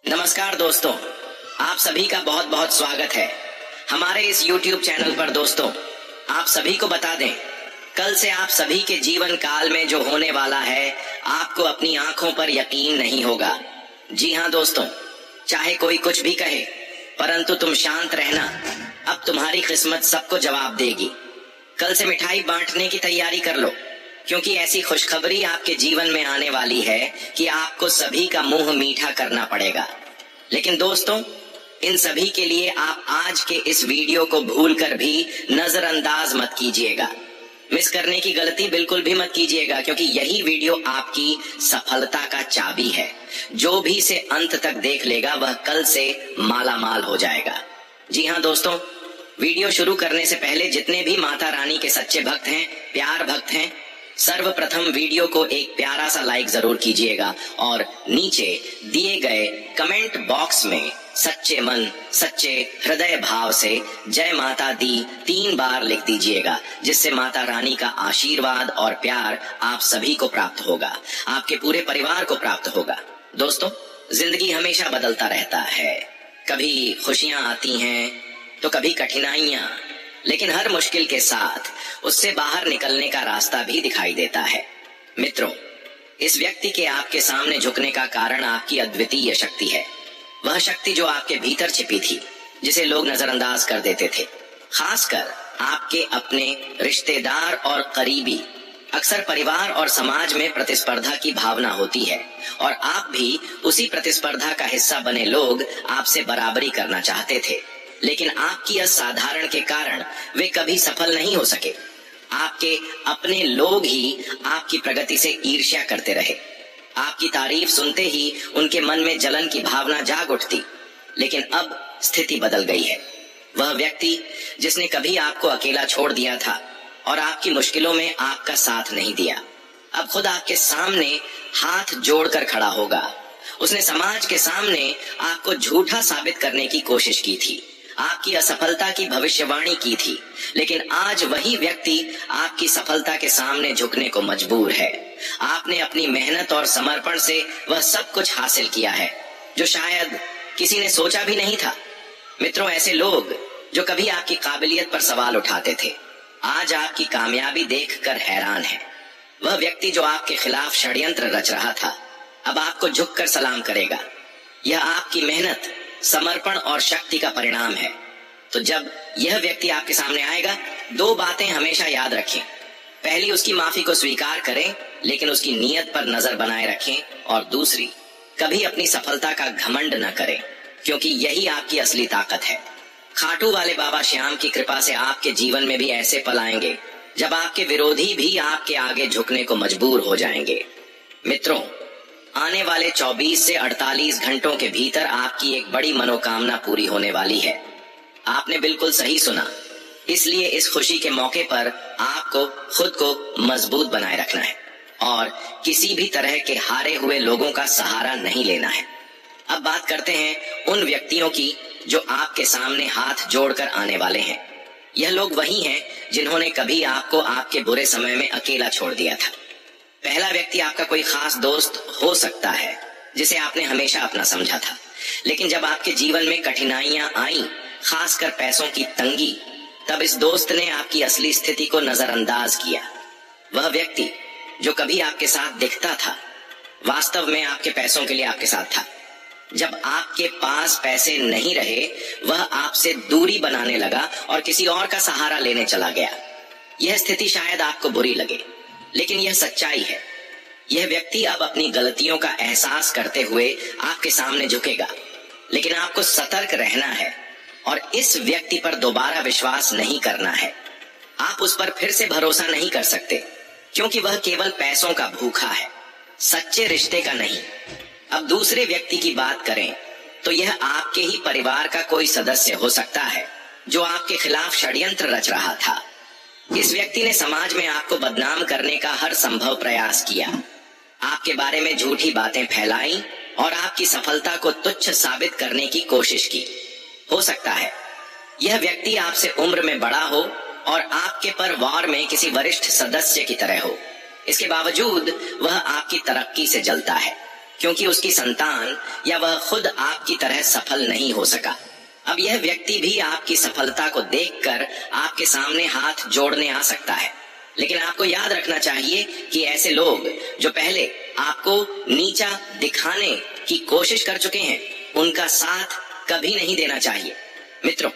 नमस्कार दोस्तों, आप सभी का बहुत बहुत स्वागत है हमारे इस YouTube चैनल पर। दोस्तों, आप सभी को बता दें, कल से आप सभी के जीवन काल में जो होने वाला है, आपको अपनी आंखों पर यकीन नहीं होगा। जी हाँ दोस्तों, चाहे कोई कुछ भी कहे, परंतु तुम शांत रहना। अब तुम्हारी किस्मत सबको जवाब देगी। कल से मिठाई बांटने की तैयारी कर लो, क्योंकि ऐसी खुशखबरी आपके जीवन में आने वाली है कि आपको सभी का मुंह मीठा करना पड़ेगा। लेकिन दोस्तों, इन सभी के लिए आप आज के इस वीडियो को भूलकर भी नजरअंदाज मत कीजिएगा। मिस करने की गलती बिल्कुल भी मत कीजिएगा, क्योंकि यही वीडियो आपकी सफलता का चाबी है। जो भी इसे अंत तक देख लेगा वह कल से माला माल हो जाएगा। जी हाँ दोस्तों, वीडियो शुरू करने से पहले जितने भी माता रानी के सच्चे भक्त हैं, प्यार भक्त हैं, सर्वप्रथम वीडियो को एक प्यारा सा लाइक जरूर कीजिएगा और नीचे दिए गए कमेंट बॉक्स में सच्चे मन सच्चे हृदय भाव से जय माता दी 3 बार लिख दीजिएगा, जिससे माता रानी का आशीर्वाद और प्यार आप सभी को प्राप्त होगा, आपके पूरे परिवार को प्राप्त होगा। दोस्तों, जिंदगी हमेशा बदलता रहता है। कभी खुशियां आती हैं तो कभी कठिनाइयां, लेकिन हर मुश्किल के साथ उससे बाहर निकलने का रास्ता भी दिखाई देता है। मित्रों, इस व्यक्ति के आपके सामने झुकने का कारण आपकी अद्वितीय शक्ति है। वह शक्ति जो आपके भीतर छिपी थी, जिसे लोग नजरअंदाज कर देते थे। खासकर आपके अपने रिश्तेदार और करीबी। अक्सर परिवार और समाज में प्रतिस्पर्धा की भावना होती है और आप भी उसी प्रतिस्पर्धा का हिस्सा बने लोग आपसे बराबरी करना चाहते थे, लेकिन आपकी असाधारण के कारण वे कभी सफल नहीं हो सके। आपके अपने लोग ही आपकी प्रगति से ईर्ष्या करते रहे। आपकी तारीफ सुनते ही उनके मन में जलन की भावना जाग उठती। लेकिन अब स्थिति बदल गई है। वह व्यक्ति जिसने कभी आपको अकेला छोड़ दिया था और आपकी मुश्किलों में आपका साथ नहीं दिया, अब खुद आपके सामने हाथ जोड़कर खड़ा होगा। उसने समाज के सामने आपको झूठा साबित करने की कोशिश की थी, आपकी असफलता की भविष्यवाणी की थी, लेकिन आज वही व्यक्ति आपकी सफलता के सामने झुकने को मजबूर है। आपने अपनी मेहनत और समर्पण से वह सब कुछ हासिल किया है जो शायद किसी ने सोचा भी नहीं था। मित्रों, ऐसे लोग जो कभी आपकी काबिलियत पर सवाल उठाते थे, आज आपकी कामयाबी देखकर हैरान है। वह व्यक्ति जो आपके खिलाफ षड्यंत्र रच रहा था, अब आपको झुककर सलाम करेगा। यह आपकी मेहनत, समर्पण और शक्ति का परिणाम है। तो जब यह व्यक्ति आपके सामने आएगा, 2 बातें हमेशा याद रखें। पहली, उसकी माफी को स्वीकार करें, लेकिन उसकी नीयत पर नजर बनाए रखें। और दूसरी, कभी अपनी सफलता का घमंड न करें, क्योंकि यही आपकी असली ताकत है। खाटू वाले बाबा श्याम की कृपा से आपके जीवन में भी ऐसे पल आएंगे जब आपके विरोधी भी आपके आगे झुकने को मजबूर हो जाएंगे। मित्रों, आने वाले 24 से 48 घंटों के भीतर आपकी एक बड़ी मनोकामना पूरी होने वाली है। आपने बिल्कुल सही सुना। इसलिए इस खुशी के मौके पर आपको खुद को मजबूत बनाए रखना है और किसी भी तरह के हारे हुए लोगों का सहारा नहीं लेना है। अब बात करते हैं उन व्यक्तियों की जो आपके सामने हाथ जोड़कर आने वाले हैं। यह लोग वही हैं जिन्होंने कभी आपको आपके बुरे समय में अकेला छोड़ दिया था। पहला व्यक्ति आपका कोई खास दोस्त हो सकता है जिसे आपने हमेशा अपना समझा था, लेकिन जब आपके जीवन में कठिनाइयां आई, खासकर पैसों की तंगी, तब इस दोस्त ने आपकी असली स्थिति को नजरअंदाज किया। वह व्यक्ति जो कभी आपके साथ दिखता था, वास्तव में आपके पैसों के लिए आपके साथ था। जब आपके पास पैसे नहीं रहे, वह आपसे दूरी बनाने लगा और किसी और का सहारा लेने चला गया। यह स्थिति शायद आपको बुरी लगे, लेकिन यह सच्चाई है। यह व्यक्ति अब अपनी गलतियों का एहसास करते हुए आपके सामने झुकेगा, लेकिन आपको सतर्क रहना है और इस व्यक्ति पर दोबारा विश्वास नहीं करना है। आप उस पर फिर से भरोसा नहीं कर सकते, क्योंकि वह केवल पैसों का भूखा है, सच्चे रिश्ते का नहीं। अब दूसरे व्यक्ति की बात करें तो यह आपके ही परिवार का कोई सदस्य हो सकता है जो आपके खिलाफ षड्यंत्र रच रहा था। इस व्यक्ति ने समाज में आपको बदनाम करने का हर संभव प्रयास किया, आपके बारे में झूठी बातें फैलाई और आपकी सफलता को तुच्छ साबित करने की कोशिश की। हो सकता है यह व्यक्ति आपसे उम्र में बड़ा हो और आपके परिवार में किसी वरिष्ठ सदस्य की तरह हो। इसके बावजूद वह आपकी तरक्की से जलता है। क्योंकि उसकी संतान या वह खुद आपकी तरह सफल नहीं हो सका। अब यह व्यक्ति भी आपकी सफलता को देखकर आपके सामने हाथ जोड़ने आ सकता है, लेकिन आपको याद रखना चाहिए कि ऐसे लोग जो पहले आपको नीचा दिखाने की कोशिश कर चुके हैं, उनका साथ कभी नहीं देना चाहिए। मित्रों,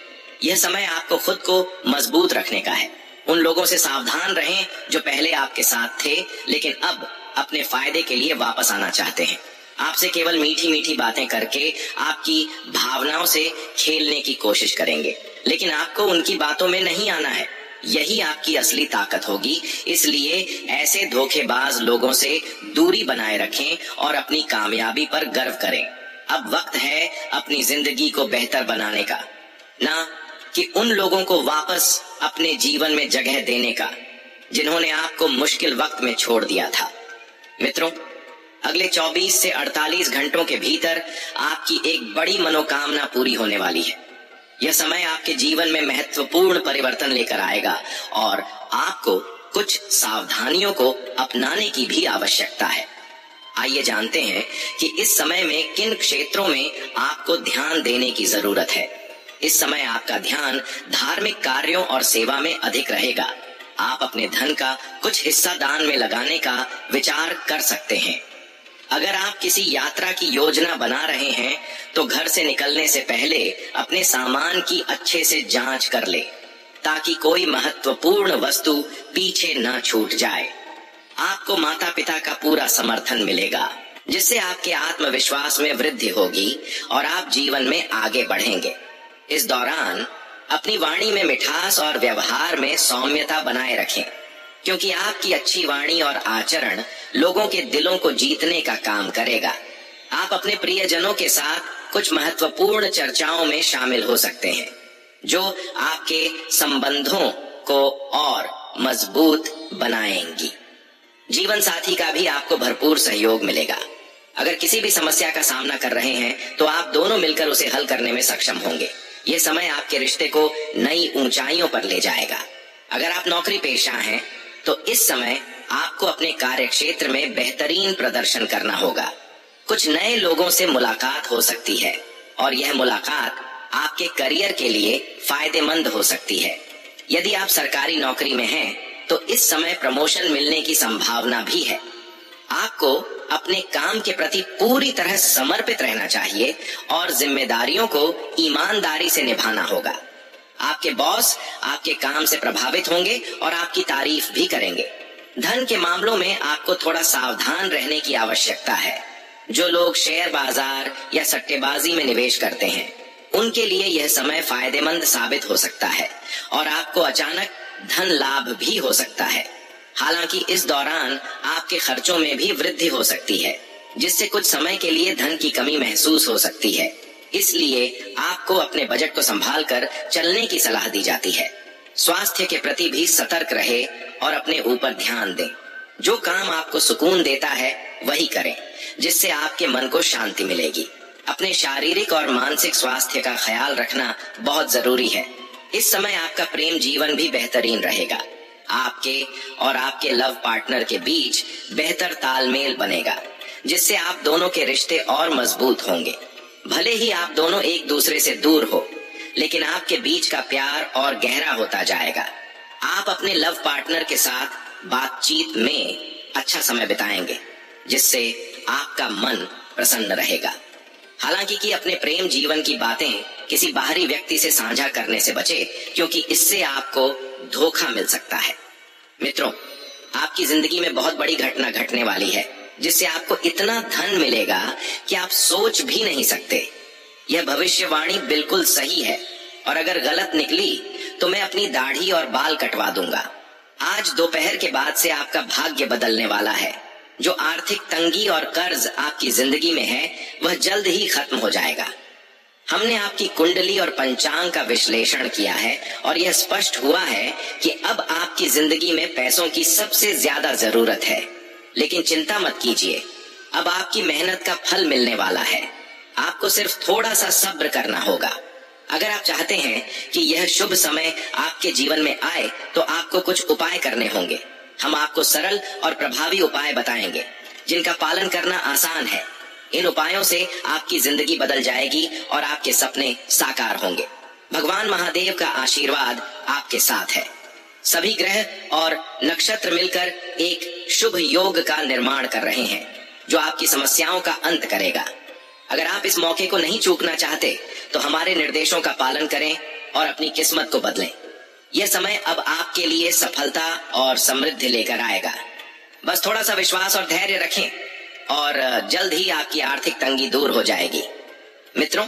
यह समय आपको खुद को मजबूत रखने का है। उन लोगों से सावधान रहें जो पहले आपके साथ थे लेकिन अब अपने फायदे के लिए वापस आना चाहते हैं। आपसे केवल मीठी मीठी बातें करके आपकी भावनाओं से खेलने की कोशिश करेंगे, लेकिन आपको उनकी बातों में नहीं आना है। यही आपकी असली ताकत होगी। इसलिए ऐसे धोखेबाज लोगों से दूरी बनाए रखें और अपनी कामयाबी पर गर्व करें। अब वक्त है अपनी जिंदगी को बेहतर बनाने का, ना कि उन लोगों को वापस अपने जीवन में जगह देने का जिन्होंने आपको मुश्किल वक्त में छोड़ दिया था। मित्रों, अगले 24 से 48 घंटों के भीतर आपकी एक बड़ी मनोकामना पूरी होने वाली है। यह समय आपके जीवन में महत्वपूर्ण परिवर्तन लेकर आएगा और आपको कुछ सावधानियों को अपनाने की भी आवश्यकता है। आइए जानते हैं कि इस समय में किन क्षेत्रों में आपको ध्यान देने की जरूरत है। इस समय आपका ध्यान धार्मिक कार्यों और सेवा में अधिक रहेगा। आप अपने धन का कुछ हिस्सा दान में लगाने का विचार कर सकते हैं। अगर आप किसी यात्रा की योजना बना रहे हैं तो घर से निकलने से पहले अपने सामान की अच्छे से जांच कर ले, ताकि कोई महत्वपूर्ण वस्तु पीछे न छूट जाए। आपको माता पिता का पूरा समर्थन मिलेगा, जिससे आपके आत्मविश्वास में वृद्धि होगी और आप जीवन में आगे बढ़ेंगे। इस दौरान अपनी वाणी में मिठास और व्यवहार में सौम्यता बनाए रखें, क्योंकि आपकी अच्छी वाणी और आचरण लोगों के दिलों को जीतने का काम करेगा। आप अपने प्रियजनों के साथ कुछ महत्वपूर्ण चर्चाओं में शामिल हो सकते हैं, जो आपके संबंधों को और मजबूत बनाएंगी। जीवन साथी का भी आपको भरपूर सहयोग मिलेगा। अगर किसी भी समस्या का सामना कर रहे हैं तो आप दोनों मिलकर उसे हल करने में सक्षम होंगे। यह समय आपके रिश्ते को नई ऊंचाइयों पर ले जाएगा। अगर आप नौकरी पेशा हैं तो इस समय आपको अपने कार्य क्षेत्र में बेहतरीन प्रदर्शन करना होगा। कुछ नए लोगों से मुलाकात हो सकती है और यह मुलाकात आपके करियर के लिए फायदेमंद हो सकती है। यदि आप सरकारी नौकरी में हैं तो इस समय प्रमोशन मिलने की संभावना भी है। आपको अपने काम के प्रति पूरी तरह समर्पित रहना चाहिए और जिम्मेदारियों को ईमानदारी से निभाना होगा। आपके बॉस आपके काम से प्रभावित होंगे और आपकी तारीफ भी करेंगे। धन के मामलों में आपको थोड़ा सावधान रहने की आवश्यकता है। जो लोग शेयर बाजार या सट्टेबाजी में निवेश करते हैं, उनके लिए यह समय फायदेमंद साबित हो सकता है और आपको अचानक धन लाभ भी हो सकता है। हालांकि इस दौरान आपके खर्चों में भी वृद्धि हो सकती है, जिससे कुछ समय के लिए धन की कमी महसूस हो सकती है। इसलिए आपको अपने बजट को संभाल कर चलने की सलाह दी जाती है। स्वास्थ्य के प्रति भी सतर्क रहे और अपने ऊपर ध्यान दें। जो काम आपको सुकून देता है वही करें, जिससे आपके मन को शांति मिलेगी। अपने शारीरिक और मानसिक स्वास्थ्य का ख्याल रखना बहुत जरूरी है। इस समय आपका प्रेम जीवन भी बेहतरीन रहेगा। आपके और आपके लव पार्टनर के बीच बेहतर तालमेल बनेगा, जिससे आप दोनों के रिश्ते और मजबूत होंगे। भले ही आप दोनों एक दूसरे से दूर हो, लेकिन आपके बीच का प्यार और गहरा होता जाएगा। आप अपने लव पार्टनर के साथ बातचीत में अच्छा समय बिताएंगे, जिससे आपका मन प्रसन्न रहेगा। हालांकि कि अपने प्रेम जीवन की बातें किसी बाहरी व्यक्ति से साझा करने से बचे, क्योंकि इससे आपको धोखा मिल सकता है। मित्रों, आपकी जिंदगी में बहुत बड़ी घटना घटने वाली है, जिससे आपको इतना धन मिलेगा कि आप सोच भी नहीं सकते। यह भविष्यवाणी बिल्कुल सही है और अगर गलत निकली तो मैं अपनी दाढ़ी और बाल कटवा दूंगा। आज दोपहर के बाद से आपका भाग्य बदलने वाला है। जो आर्थिक तंगी और कर्ज आपकी जिंदगी में है, वह जल्द ही खत्म हो जाएगा। हमने आपकी कुंडली और पंचांग का विश्लेषण किया है और यह स्पष्ट हुआ है कि अब आपकी जिंदगी में पैसों की सबसे ज्यादा जरूरत है। लेकिन चिंता मत कीजिए, अब आपकी मेहनत का फल मिलने वाला है। आपको सिर्फ थोड़ा सा सब्र करना होगा। अगर आप चाहते हैं कि यह शुभ समय आपके जीवन में आए तो आपको कुछ उपाय करने होंगे। हम आपको सरल और प्रभावी उपाय बताएंगे, जिनका पालन करना आसान है। इन उपायों से आपकी जिंदगी बदल जाएगी और आपके सपने साकार होंगे। भगवान महादेव का आशीर्वाद आपके साथ है। सभी ग्रह और नक्षत्र मिलकर एक शुभ योग का निर्माण कर रहे हैं जो आपकी समस्याओं का अंत करेगा। अगर आप इस मौके को नहीं चूकना चाहते तो हमारे निर्देशों का पालन करें और अपनी किस्मत को बदलें। यह समय अब आपके लिए सफलता और समृद्धि लेकर आएगा। बस थोड़ा सा विश्वास और धैर्य रखें और जल्द ही आपकी आर्थिक तंगी दूर हो जाएगी। मित्रों,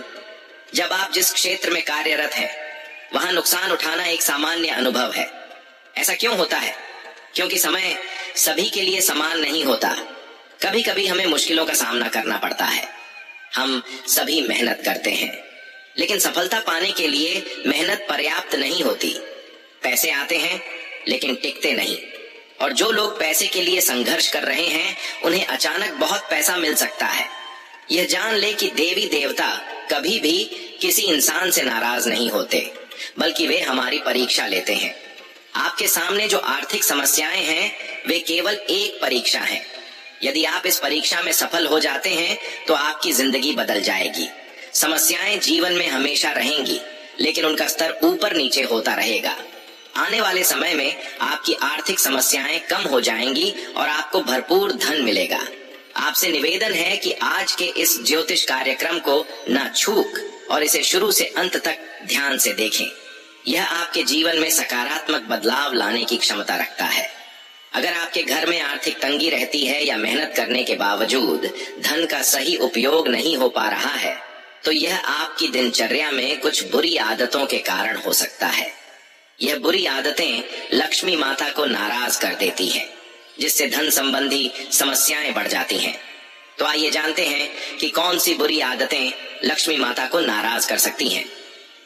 जब आप जिस क्षेत्र में कार्यरत हैं वहां नुकसान उठाना एक सामान्य अनुभव है। ऐसा क्यों होता है? क्योंकि समय सभी के लिए समान नहीं होता। कभी कभी हमें मुश्किलों का सामना करना पड़ता है। हम सभी मेहनत करते हैं, लेकिन सफलता पाने के लिए मेहनत पर्याप्त नहीं होती। पैसे आते हैं लेकिन टिकते नहीं, और जो लोग पैसे के लिए संघर्ष कर रहे हैं उन्हें अचानक बहुत पैसा मिल सकता है। यह जान ले कि देवी देवता कभी भी किसी इंसान से नाराज नहीं होते, बल्कि वे हमारी परीक्षा लेते हैं। आपके सामने जो आर्थिक समस्याएं हैं वे केवल एक परीक्षा है। यदि आप इस परीक्षा में सफल हो जाते हैं तो आपकी जिंदगी बदल जाएगी। समस्याएं जीवन में हमेशा रहेंगी, लेकिन उनका स्तर ऊपर नीचे होता रहेगा। आने वाले समय में आपकी आर्थिक समस्याएं कम हो जाएंगी और आपको भरपूर धन मिलेगा। आपसे निवेदन है कि आज के इस ज्योतिष कार्यक्रम को ना छूक और इसे शुरू से अंत तक ध्यान से देखें। यह आपके जीवन में सकारात्मक बदलाव लाने की क्षमता रखता है। अगर आपके घर में आर्थिक तंगी रहती है या मेहनत करने के बावजूद धन का सही उपयोग नहीं हो पा रहा है, तो यह आपकी दिनचर्या में कुछ बुरी आदतों के कारण हो सकता है। यह बुरी आदतें लक्ष्मी माता को नाराज कर देती हैं, जिससे धन संबंधी समस्याएं बढ़ जाती हैं। तो आइए जानते हैं कि कौन सी बुरी आदतें लक्ष्मी माता को नाराज कर सकती हैं।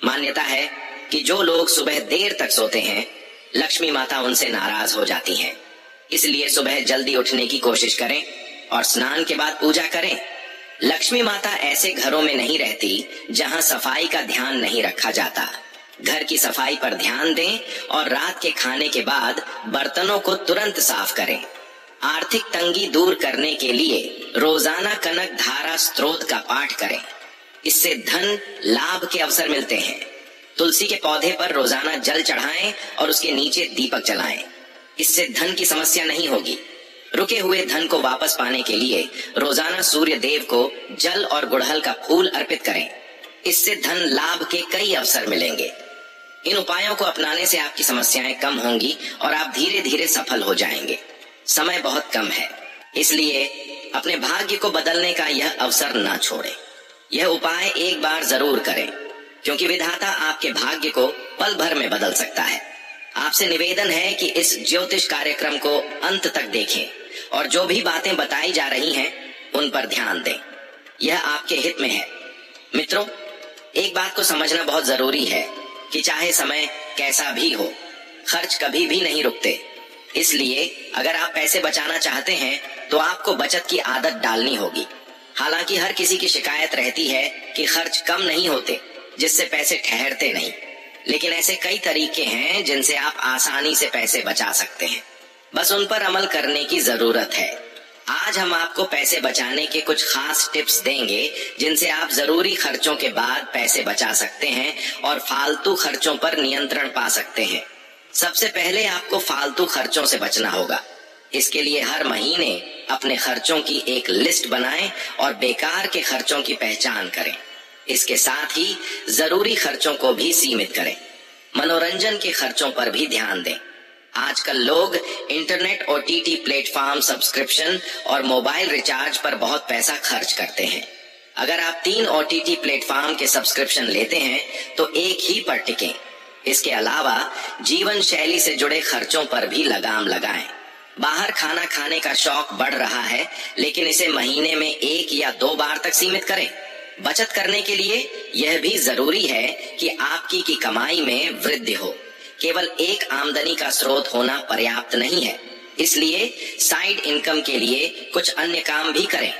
मान्यता है कि जो लोग सुबह देर तक सोते हैं, लक्ष्मी माता उनसे नाराज हो जाती हैं। इसलिए सुबह जल्दी उठने की कोशिश करें और स्नान के बाद पूजा करें। लक्ष्मी माता ऐसे घरों में नहीं रहती जहां सफाई का ध्यान नहीं रखा जाता। घर की सफाई पर ध्यान दें और रात के खाने के बाद बर्तनों को तुरंत साफ करें। आर्थिक तंगी दूर करने के लिए रोजाना कनक धारा स्त्रोत का पाठ करें। इससे धन लाभ के अवसर मिलते हैं। तुलसी के पौधे पर रोजाना जल चढ़ाएं और उसके नीचे दीपक जलाएं। इससे धन की समस्या नहीं होगी। रुके हुए धन को वापस पाने के लिए रोजाना सूर्य देव को जल और गुड़हल का फूल अर्पित करें। इससे धन लाभ के कई अवसर मिलेंगे। इन उपायों को अपनाने से आपकी समस्याएं कम होंगी और आप धीरे धीरे सफल हो जाएंगे। समय बहुत कम है, इसलिए अपने भाग्य को बदलने का यह अवसर ना छोड़ें। यह उपाय एक बार जरूर करें, क्योंकि विधाता आपके भाग्य को पल भर में बदल सकता है। आपसे निवेदन है कि इस ज्योतिष कार्यक्रम को अंत तक देखें और जो भी बातें बताई जा रही हैं उन पर ध्यान दें। यह आपके हित में है। मित्रों, एक बात को समझना बहुत जरूरी है कि चाहे समय कैसा भी हो, खर्च कभी भी नहीं रुकते। इसलिए अगर आप पैसे बचाना चाहते हैं तो आपको बचत की आदत डालनी होगी। हालांकि हर किसी की शिकायत रहती है कि खर्च कम नहीं होते, जिससे पैसे ठहरते नहीं। लेकिन ऐसे कई तरीके हैं जिनसे आप आसानी से पैसे बचा सकते हैं। बस उन पर अमल करने की जरूरत है। आज हम आपको पैसे बचाने के कुछ खास टिप्स देंगे जिनसे आप जरूरी खर्चों के बाद पैसे बचा सकते हैं और फालतू खर्चों पर नियंत्रण पा सकते हैं। सबसे पहले आपको फालतू खर्चों से बचना होगा। इसके लिए हर महीने अपने खर्चों की एक लिस्ट बनाएं और बेकार के खर्चों की पहचान करें। इसके साथ ही जरूरी खर्चों को भी सीमित करें। मनोरंजन के खर्चों पर भी ध्यान दें। आजकल लोग इंटरनेट OTT प्लेटफॉर्म सब्सक्रिप्शन और मोबाइल रिचार्ज पर बहुत पैसा खर्च करते हैं। अगर आप 3 OTT प्लेटफॉर्म के सब्सक्रिप्शन लेते हैं तो एक ही पर टिकें। इसके अलावा जीवन शैली से जुड़े खर्चों पर भी लगाम लगाएं। बाहर खाना खाने का शौक बढ़ रहा है, लेकिन इसे महीने में 1 या 2 बार तक सीमित करें। बचत करने के लिए यह भी जरूरी है कि आपकी की कमाई में वृद्धि हो। केवल एक आमदनी का स्रोत होना पर्याप्त नहीं है, इसलिए साइड इनकम के लिए कुछ अन्य काम भी करें।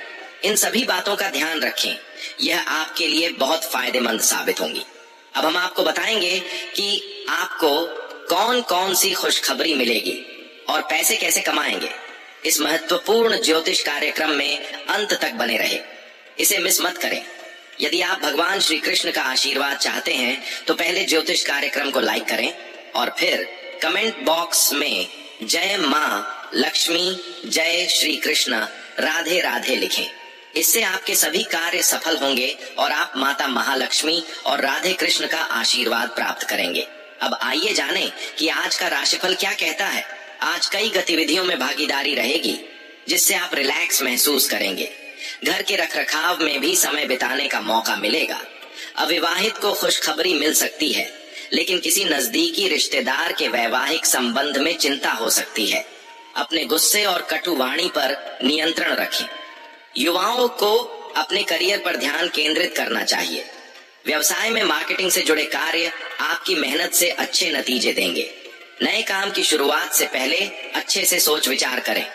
इन सभी बातों का ध्यान रखें, यह आपके लिए बहुत फायदेमंद साबित होंगी। अब हम आपको बताएंगे कि आपको कौन कौन सी खुशखबरी मिलेगी और पैसे कैसे कमाएंगे। इस महत्वपूर्ण ज्योतिष कार्यक्रम में अंत तक बने रहे। इसे मिस मत करें। यदि आप भगवान श्री कृष्ण का आशीर्वाद चाहते हैं तो पहले ज्योतिष कार्यक्रम को लाइक करें और फिर कमेंट बॉक्स में जय माँ लक्ष्मी, जय श्री कृष्ण, राधे राधे लिखें। इससे आपके सभी कार्य सफल होंगे और आप माता महालक्ष्मी और राधे कृष्ण का आशीर्वाद प्राप्त करेंगे। अब आइए जानें कि आज का राशिफल क्या कहता है। आज कई गतिविधियों में भागीदारी रहेगी जिससे आप रिलैक्स महसूस करेंगे। घर के रखरखाव में भी समय बिताने का मौका मिलेगा। अविवाहित को खुशखबरी मिल सकती है, लेकिन किसी नजदीकी रिश्तेदार के वैवाहिक संबंध में चिंता हो सकती है। अपने गुस्से और कटु वाणी पर नियंत्रण रखें। युवाओं को अपने करियर पर ध्यान केंद्रित करना चाहिए। व्यवसाय में मार्केटिंग से जुड़े कार्य आपकी मेहनत से अच्छे नतीजे देंगे। नए काम की शुरुआत से पहले अच्छे से सोच विचार करें।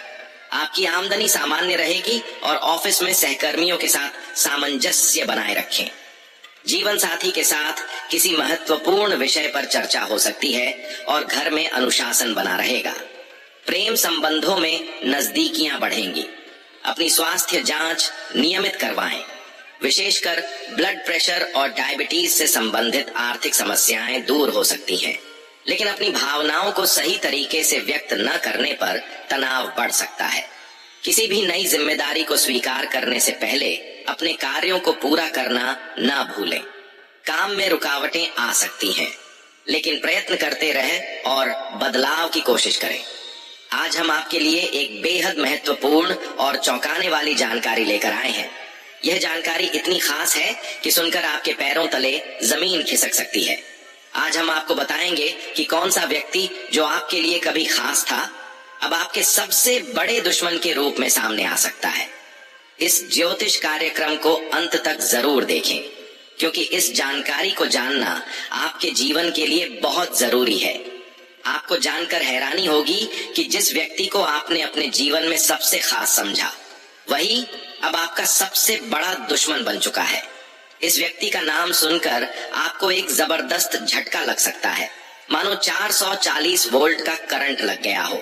आपकी आमदनी सामान्य रहेगी और ऑफिस में सहकर्मियों के साथ सामंजस्य बनाए रखें। जीवन साथी के साथ किसी महत्वपूर्ण विषय पर चर्चा हो सकती है और घर में अनुशासन बना रहेगा। प्रेम संबंधों में नजदीकियां बढ़ेंगी। अपनी स्वास्थ्य जांच नियमित करवाएं। विशेषकर ब्लड प्रेशर और डायबिटीज से संबंधित आर्थिक समस्याएं दूर हो सकती हैं, लेकिन अपनी भावनाओं को सही तरीके से व्यक्त न करने पर तनाव बढ़ सकता है। किसी भी नई जिम्मेदारी को स्वीकार करने से पहले अपने कार्यों को पूरा करना न भूलें। काम में रुकावटें आ सकती हैं, लेकिन प्रयत्न करते रहें और बदलाव की कोशिश करें। आज हम आपके लिए एक बेहद महत्वपूर्ण और चौंकाने वाली जानकारी लेकर आए हैं। यह जानकारी इतनी खास है कि सुनकर आपके पैरों तले जमीन खिसक सकती है। आज हम आपको बताएंगे कि कौन सा व्यक्ति जो आपके लिए कभी खास था, अब आपके सबसे बड़े दुश्मन के रूप में सामने आ सकता है। इस ज्योतिष कार्यक्रम को अंत तक जरूर देखें, क्योंकि इस जानकारी को जानना आपके जीवन के लिए बहुत जरूरी है। आपको जानकर हैरानी होगी कि जिस व्यक्ति को आपने अपने जीवन में सबसे खास समझा, वही अब आपका सबसे बड़ा दुश्मन बन चुका है। इस व्यक्ति का नाम सुनकर आपको एक जबरदस्त झटका लग सकता है, मानो 440 वोल्ट का करंट लग गया हो।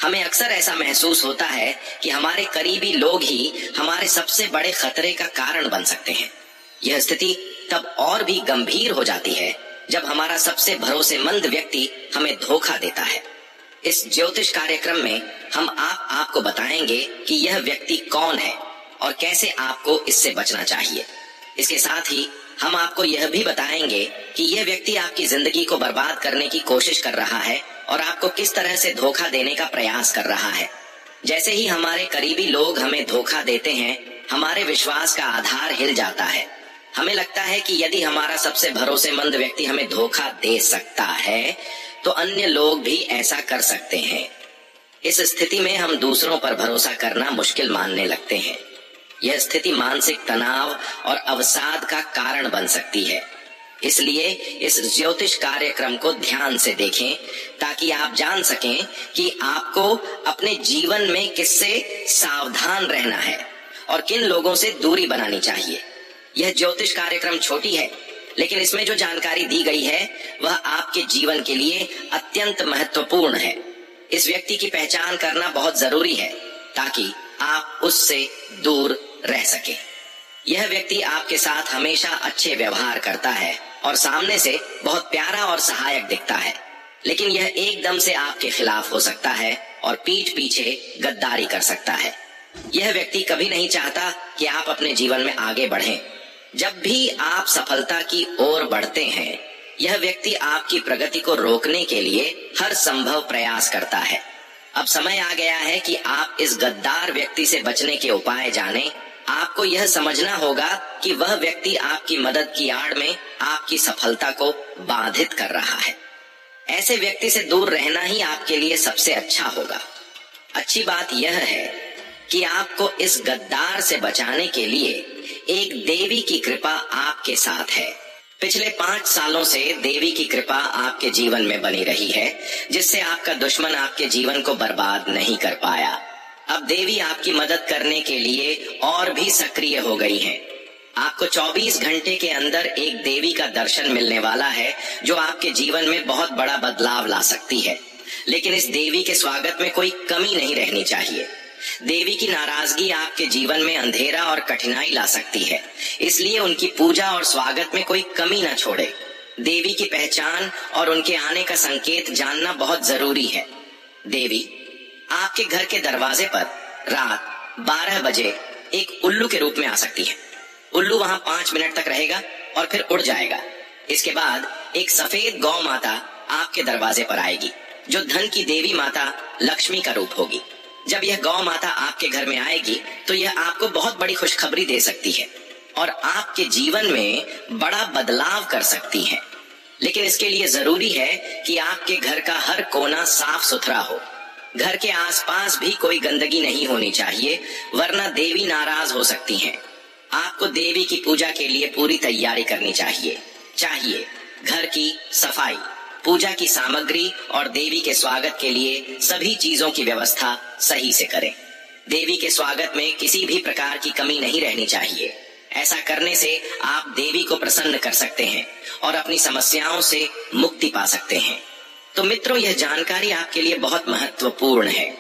हमें अक्सर ऐसा महसूस होता है कि हमारे करीबी लोग ही हमारे सबसे बड़े खतरे का कारण बन सकते हैं। यह स्थिति तब और भी गंभीर हो जाती है जब हमारा सबसे भरोसेमंद व्यक्ति हमें धोखा देता है। इस ज्योतिष कार्यक्रम में हम आपको बताएंगे कि यह व्यक्ति कौन है और कैसे आपको इससे बचना चाहिए। इसके साथ ही हम आपको यह भी बताएंगे कि यह व्यक्ति आपकी जिंदगी को बर्बाद करने की कोशिश कर रहा है और आपको किस तरह से धोखा देने का प्रयास कर रहा है। जैसे ही हमारे करीबी लोग हमें धोखा देते हैं, हमारे विश्वास का आधार हिल जाता है। हमें लगता है कि यदि हमारा सबसे भरोसेमंद व्यक्ति हमें धोखा दे सकता है, तो अन्य लोग भी ऐसा कर सकते हैं। इस स्थिति में हम दूसरों पर भरोसा करना मुश्किल मानने लगते हैं। यह स्थिति मानसिक तनाव और अवसाद का कारण बन सकती है। इसलिए इस ज्योतिष कार्यक्रम को ध्यान से देखें, ताकि आप जान सकें कि आपको अपने जीवन में किससे सावधान रहना है और किन लोगों से दूरी बनानी चाहिए। यह ज्योतिष कार्यक्रम छोटी है, लेकिन इसमें जो जानकारी दी गई है वह आपके जीवन के लिए अत्यंत महत्वपूर्ण है। इस व्यक्ति की पहचान करना बहुत जरूरी है ताकि आप उससे दूर रह सके। यह व्यक्ति आपके साथ हमेशा अच्छे व्यवहार करता है और सामने से बहुत प्यारा और सहायक दिखता है, लेकिन यह एकदम से आपके खिलाफ हो सकता है और पीठ पीछे गद्दारी कर सकता है। यह व्यक्ति कभी नहीं चाहता कि आप अपने जीवन में आगे बढ़ें। जब भी आप सफलता की ओर बढ़ते हैं, यह व्यक्ति आपकी प्रगति को रोकने के लिए हर संभव प्रयास करता है। अब समय आ गया है कि आप इस गद्दार व्यक्ति से बचने के उपाय जानें। आपको यह समझना होगा कि वह व्यक्ति आपकी मदद की आड़ में आपकी सफलता को बाधित कर रहा है। ऐसे व्यक्ति से दूर रहना ही आपके लिए सबसे अच्छा होगा। अच्छी बात यह है कि आपको इस गद्दार से बचाने के लिए एक देवी की कृपा आपके साथ है। पिछले 5 सालों से देवी की कृपा आपके जीवन में बनी रही है, जिससे आपका दुश्मन आपके जीवन को बर्बाद नहीं कर पाया। अब देवी आपकी मदद करने के लिए और भी सक्रिय हो गई हैं। आपको 24 घंटे के अंदर एक देवी का दर्शन मिलने वाला है, जो आपके जीवन में बहुत बड़ा बदलाव ला सकती है। लेकिन इस देवी के स्वागत में कोई कमी नहीं रहनी चाहिए। देवी की नाराजगी आपके जीवन में अंधेरा और कठिनाई ला सकती है, इसलिए उनकी पूजा और स्वागत में कोई कमी न छोड़े। देवी की पहचान और उनके आने का संकेत जानना बहुत जरूरी है। देवी आपके घर के दरवाजे पर रात 12 बजे एक उल्लू के रूप में आ सकती है। उल्लू वहां 5 मिनट तक रहेगा और फिर उड़ जाएगा। इसके बाद एक सफेद गौ माता आपके दरवाजे पर आएगी, जो धन की देवी माता लक्ष्मी का रूप होगी। जब यह गौ माता आपके घर में आएगी तो यह आपको बहुत बड़ी खुशखबरी दे सकती है और आपके जीवन में बड़ा बदलाव कर सकती है। लेकिन इसके लिए जरूरी है कि आपके घर का हर कोना साफ सुथरा हो। घर के आसपास भी कोई गंदगी नहीं होनी चाहिए, वरना देवी नाराज हो सकती हैं। आपको देवी की पूजा के लिए पूरी तैयारी करनी चाहिए घर की सफाई, पूजा की सामग्री और देवी के स्वागत के लिए सभी चीजों की व्यवस्था सही से करें। देवी के स्वागत में किसी भी प्रकार की कमी नहीं रहनी चाहिए। ऐसा करने से आप देवी को प्रसन्न कर सकते हैं और अपनी समस्याओं से मुक्ति पा सकते हैं। तो मित्रों, यह जानकारी आपके लिए बहुत महत्वपूर्ण है।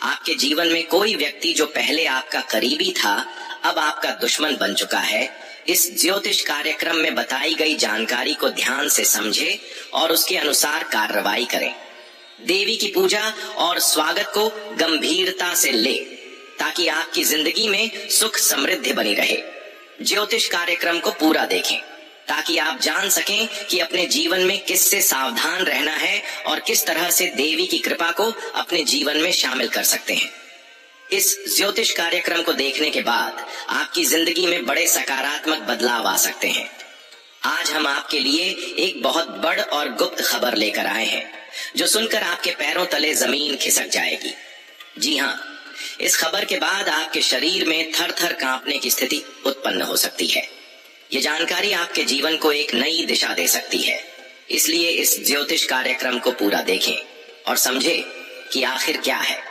आपके जीवन में कोई व्यक्ति जो पहले आपका करीबी था, अब आपका दुश्मन बन चुका है। इस ज्योतिष कार्यक्रम में बताई गई जानकारी को ध्यान से समझे और उसके अनुसार कार्रवाई करें। देवी की पूजा और स्वागत को गंभीरता से ले, ताकि आपकी जिंदगी में सुख समृद्धि बनी रहे। ज्योतिष कार्यक्रम को पूरा देखें ताकि आप जान सकें कि अपने जीवन में किससे सावधान रहना है और किस तरह से देवी की कृपा को अपने जीवन में शामिल कर सकते हैं। इस ज्योतिष कार्यक्रम को देखने के बाद आपकी जिंदगी में बड़े सकारात्मक बदलाव आ सकते हैं। आज हम आपके लिए एक बहुत बड़ और गुप्त खबर लेकर आए हैं, जो सुनकर आपके पैरों तले जमीन खिसक जाएगी। जी हाँ, इस खबर के बाद आपके शरीर में थर थर कांपने की स्थिति उत्पन्न हो सकती है। ये जानकारी आपके जीवन को एक नई दिशा दे सकती है। इसलिए इस ज्योतिष कार्यक्रम को पूरा देखें और समझें कि आखिर क्या है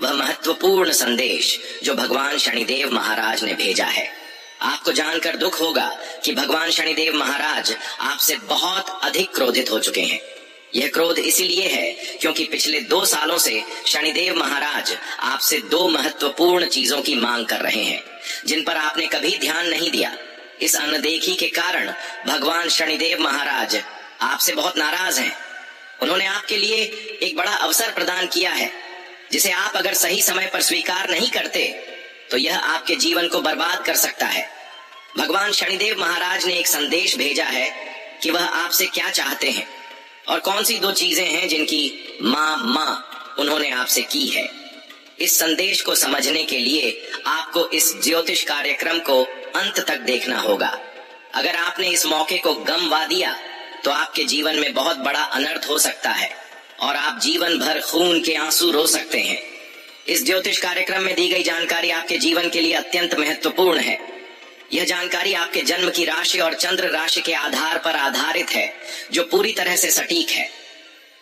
वह महत्वपूर्ण संदेश जो भगवान शनिदेव महाराज ने भेजा है। आपको जानकर दुख होगा कि भगवान शनिदेव महाराज आपसे बहुत अधिक क्रोधित हो चुके हैं। यह क्रोध इसीलिए है क्योंकि पिछले 2 सालों से शनिदेव महाराज आपसे 2 महत्वपूर्ण चीजों की मांग कर रहे हैं, जिन पर आपने कभी ध्यान नहीं दिया। इस अनदेखी के कारण भगवान शनिदेव महाराज आपसे बहुत नाराज हैं। उन्होंने आपके लिए एक बड़ा अवसर प्रदान किया है, जिसे आप अगर सही समय पर स्वीकार नहीं करते तो यह आपके जीवन को बर्बाद कर सकता है। भगवान शनिदेव महाराज ने एक संदेश भेजा है कि वह आपसे क्या चाहते हैं और कौन सी 2 चीजें हैं जिनकी मां उन्होंने आपसे की है। इस संदेश को समझने के लिए आपको इस ज्योतिष कार्यक्रम को अंत तक देखना होगा। अगर आपने इस मौके को गंवा दिया तो आपके जीवन में बहुत बड़ा अनर्थ हो सकता है और आप जीवन भर खून के आंसू रो सकते हैं। इस ज्योतिष कार्यक्रम में दी गई जानकारी आपके जीवन के लिए अत्यंत महत्वपूर्ण है। यह जानकारी आपके जन्म की राशि और चंद्र राशि के आधार पर आधारित है, जो पूरी तरह से सटीक है।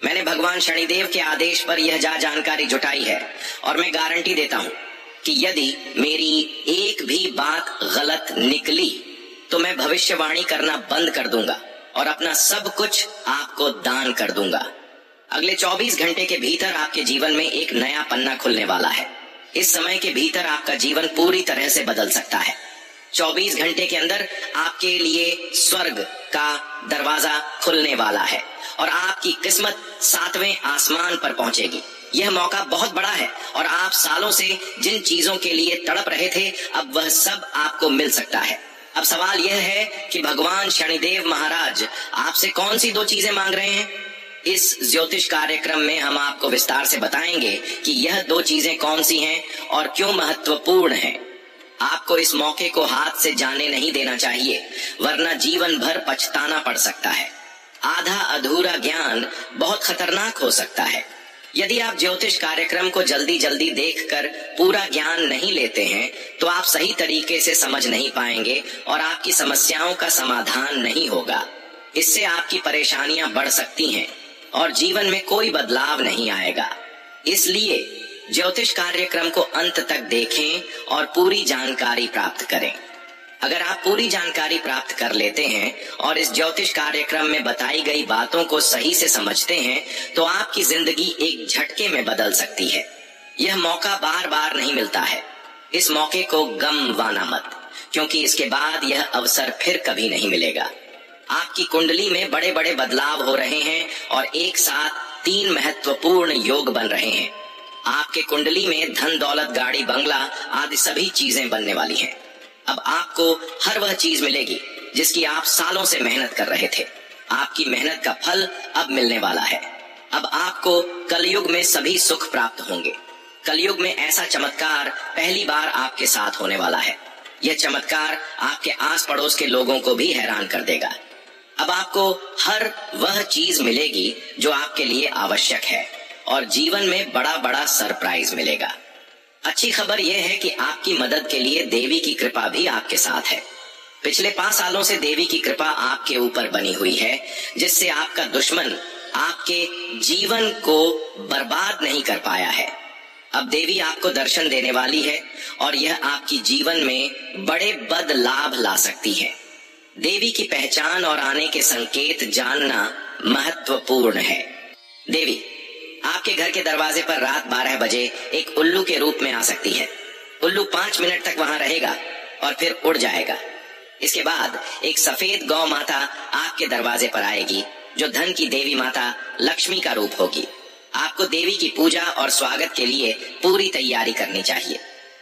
मैंने भगवान शनिदेव के आदेश पर यह जानकारी जुटाई है और मैं गारंटी देता हूं कि यदि मेरी एक भी बात गलत निकली तो मैं भविष्यवाणी करना बंद कर दूंगा और अपना सब कुछ आपको दान कर दूंगा। अगले 24 घंटे के भीतर आपके जीवन में एक नया पन्ना खुलने वाला है। इस समय के भीतर आपका जीवन पूरी तरह से बदल सकता है। 24 घंटे के अंदर आपके लिए स्वर्ग का दरवाजा खुलने वाला है और आपकी किस्मत 7वें आसमान पर पहुंचेगी। यह मौका बहुत बड़ा है और आप सालों से जिन चीजों के लिए तड़प रहे थे, अब वह सब आपको मिल सकता है। अब सवाल यह है कि भगवान शनिदेव महाराज आपसे कौन सी 2 चीजें मांग रहे हैं। इस ज्योतिष कार्यक्रम में हम आपको विस्तार से बताएंगे कि यह 2 चीजें कौन सी हैं और क्यों महत्वपूर्ण हैं। आपको इस मौके को हाथ से जाने नहीं देना चाहिए, वरना जीवन भर पछताना पड़ सकता है। आधा अधूरा ज्ञान बहुत खतरनाक हो सकता है। यदि आप ज्योतिष कार्यक्रम को जल्दी जल्दी देखकर पूरा ज्ञान नहीं लेते हैं तो आप सही तरीके से समझ नहीं पाएंगे और आपकी समस्याओं का समाधान नहीं होगा। इससे आपकी परेशानियां बढ़ सकती हैं और जीवन में कोई बदलाव नहीं आएगा। इसलिए ज्योतिष कार्यक्रम को अंत तक देखें और पूरी जानकारी प्राप्त करें। अगर आप पूरी जानकारी प्राप्त कर लेते हैं और इस ज्योतिष कार्यक्रम में बताई गई बातों को सही से समझते हैं तो आपकी जिंदगी एक झटके में बदल सकती है। यह मौका बार बार नहीं मिलता है। इस मौके को गमवाना मत, क्योंकि इसके बाद यह अवसर फिर कभी नहीं मिलेगा। आपकी कुंडली में बड़े बड़े बदलाव हो रहे हैं और एक साथ 3 महत्वपूर्ण योग बन रहे हैं। आपके कुंडली में धन दौलत गाड़ी बंगला आदि सभी चीजें बनने वाली हैं। अब आपको हर वह चीज मिलेगी जिसकी आप सालों से मेहनत कर रहे थे। आपकी मेहनत का फल अब मिलने वाला है। अब आपको कलयुग में सभी सुख प्राप्त होंगे। कलयुग में ऐसा चमत्कार पहली बार आपके साथ होने वाला है। यह चमत्कार आपके आस पड़ोस के लोगों को भी हैरान कर देगा। अब आपको हर वह चीज मिलेगी जो आपके लिए आवश्यक है और जीवन में बड़ा बड़ा सरप्राइज मिलेगा। अच्छी खबर यह है कि आपकी मदद के लिए देवी की कृपा भी आपके साथ है। पिछले 5 सालों से देवी की कृपा आपके ऊपर बनी हुई है, जिससे आपका दुश्मन आपके जीवन को बर्बाद नहीं कर पाया है। अब देवी आपको दर्शन देने वाली है और यह आपकी जीवन में बड़े बदलाव ला सकती है। देवी की पहचान और आने के संकेत जानना महत्वपूर्ण है। देवी आपके घर के दरवाजे पर रात 12 बजे एक उल्लू के रूप में आ सकती है। उल्लू 5 मिनट तक वहां रहेगा और फिर उड़ जाएगा। इसके बाद एक सफेद गौ माता आपके दरवाजे पर आएगी, जो धन की देवी माता लक्ष्मी का रूप होगी। आपको देवी की पूजा और स्वागत के लिए पूरी तैयारी करनी चाहिए।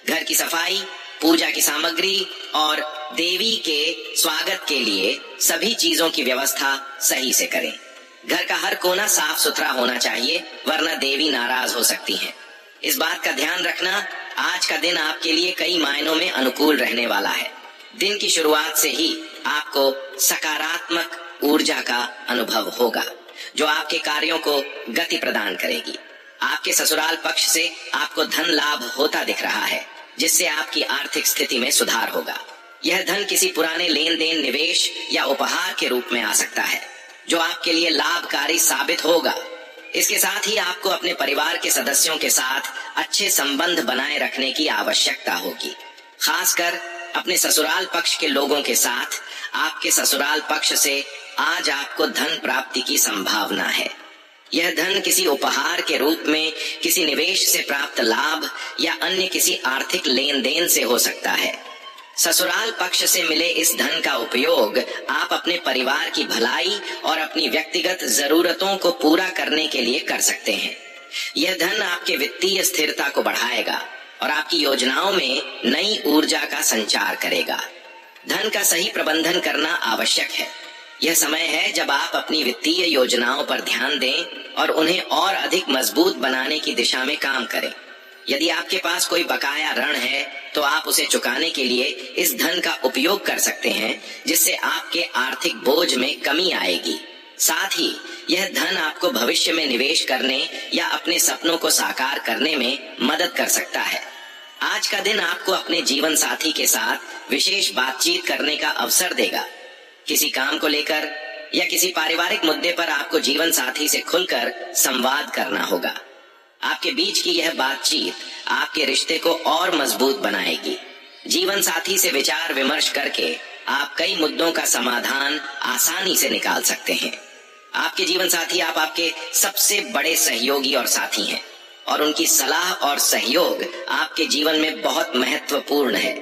घर की सफाई, पूजा की सामग्री और देवी के स्वागत के लिए सभी चीजों की व्यवस्था सही से करें। घर का हर कोना साफ सुथरा होना चाहिए, वरना देवी नाराज हो सकती हैं। इस बात का ध्यान रखना, आज का दिन आपके लिए कई मायनों में अनुकूल रहने वाला है। दिन की शुरुआत से ही आपको सकारात्मक ऊर्जा का अनुभव होगा, जो आपके कार्यों को गति प्रदान करेगी। आपके ससुराल पक्ष से आपको धन लाभ होता दिख रहा है, जिससे आपकी आर्थिक स्थिति में सुधार होगा। यह धन किसी पुराने लेन देन, निवेश या उपहार के रूप में आ सकता है, जो आपके लिए लाभकारी साबित होगा। इसके साथ ही आपको अपने परिवार के सदस्यों के साथ अच्छे संबंध बनाए रखने की आवश्यकता होगी। खासकर अपने ससुराल पक्ष के लोगों के साथ आपके ससुराल पक्ष से आज आपको धन प्राप्ति की संभावना है। यह धन किसी उपहार के रूप में, किसी निवेश से प्राप्त लाभ या अन्य किसी आर्थिक लेन देन से हो सकता है। ससुराल पक्ष से मिले इस धन का उपयोग आप अपने परिवार की भलाई और अपनी व्यक्तिगत जरूरतों को पूरा करने के लिए कर सकते हैं। यह धन आपके वित्तीय स्थिरता को बढ़ाएगा और आपकी योजनाओं में नई ऊर्जा का संचार करेगा। धन का सही प्रबंधन करना आवश्यक है। यह समय है जब आप अपनी वित्तीय योजनाओं पर ध्यान दें और उन्हें और अधिक मजबूत बनाने की दिशा में काम करें। यदि आपके पास कोई बकाया ऋण है तो आप उसे चुकाने के लिए इस धन का उपयोग कर सकते हैं, जिससे आपके आर्थिक बोझ में कमी आएगी। साथ ही यह धन आपको भविष्य में निवेश करने या अपने सपनों को साकार करने में मदद कर सकता है। आज का दिन आपको अपने जीवन साथी के साथ विशेष बातचीत करने का अवसर देगा। किसी काम को लेकर या किसी पारिवारिक मुद्दे पर आपको जीवन साथी से खुलकर संवाद करना होगा। आपके बीच की यह बातचीत आपके रिश्ते को और मजबूत बनाएगी। जीवन साथी से विचार विमर्श करके आप कई मुद्दों का समाधान आसानी से निकाल सकते हैं। आपके जीवन साथी आपके सबसे बड़े सहयोगी और साथी हैं और उनकी सलाह और सहयोग आपके जीवन में बहुत महत्वपूर्ण है।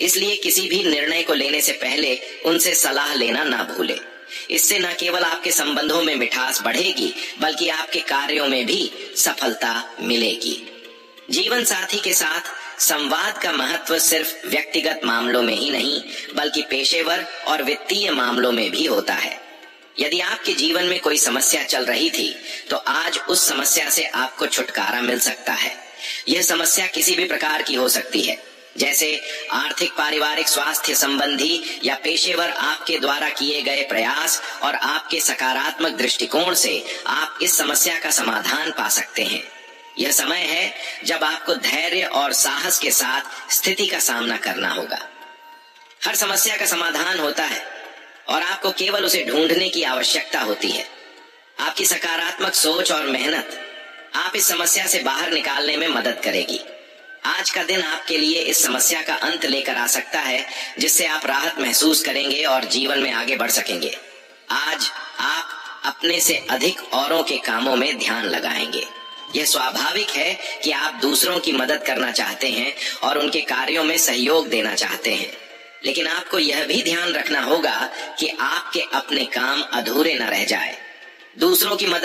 इसलिए किसी भी निर्णय को लेने से पहले उनसे सलाह लेना ना भूलें। इससे न केवल आपके संबंधों में मिठास बढ़ेगी, बल्कि आपके कार्यों में भी सफलता मिलेगी। जीवन साथी के साथ संवाद का महत्व सिर्फ व्यक्तिगत मामलों में ही नहीं, बल्कि पेशेवर और वित्तीय मामलों में भी होता है। यदि आपके जीवन में कोई समस्या चल रही थी, तो आज उस समस्या से आपको छुटकारा मिल सकता है। यह समस्या किसी भी प्रकार की हो सकती है, जैसे आर्थिक, पारिवारिक, स्वास्थ्य संबंधी या पेशेवर। आपके द्वारा किए गए प्रयास और आपके सकारात्मक दृष्टिकोण से आप इस समस्या का समाधान पा सकते हैं। यह समय है जब आपको धैर्य और साहस के साथ स्थिति का सामना करना होगा। हर समस्या का समाधान होता है और आपको केवल उसे ढूंढने की आवश्यकता होती है। आपकी सकारात्मक सोच और मेहनत आप इस समस्या से बाहर निकालने में मदद करेगी। आज का दिन आपके लिए इस समस्या का अंत लेकर आ सकता है, जिससे आप राहत महसूस करेंगे और जीवन में आगे बढ़ सकेंगे। आज आप अपने से अधिक औरों के कामों में ध्यान लगाएंगे। यह स्वाभाविक है कि आप दूसरों की मदद करना चाहते हैं और उनके कार्यों में सहयोग देना चाहते हैं, लेकिन आपको यह भी ध्यान रखना होगा कि आपके अपने काम अधूरे न रह जाए। दूसरों की मदद